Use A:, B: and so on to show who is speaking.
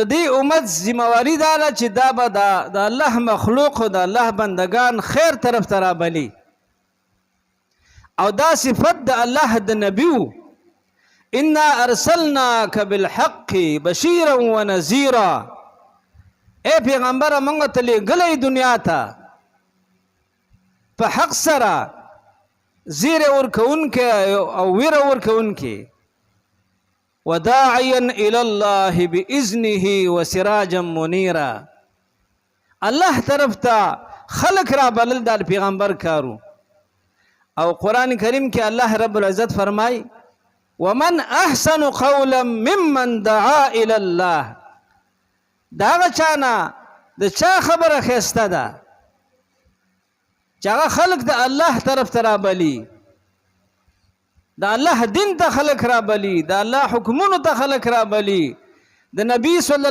A: دې امت ذمہواری دا ده چې دا به د الله مخلوق او د الله بندگان خیر طرف ته رابلي او دا صفت د الله د نبی و انا ارسلناک بالحق بشیرا ونذیرا اے پیغمبر موږ ته لېږلی دنیا ته په حق سره زیره ورکوونکی او ویره ورکوونکی وداعیا الى الله باذنه وسراجا منيرا الله طرف ته خلق را بلل د پیغمبر کارو او قرآن کریم کې الله رب العزت فرمای ومن احسن قولا ممن دعا الى الله دا چانا د چا خبره خسته ده چې هغه خلق د الله طرف ته را بلی دا الله دین ته خلق را بلی دا الله حکمونو ته خلق را بلی د نبی صلی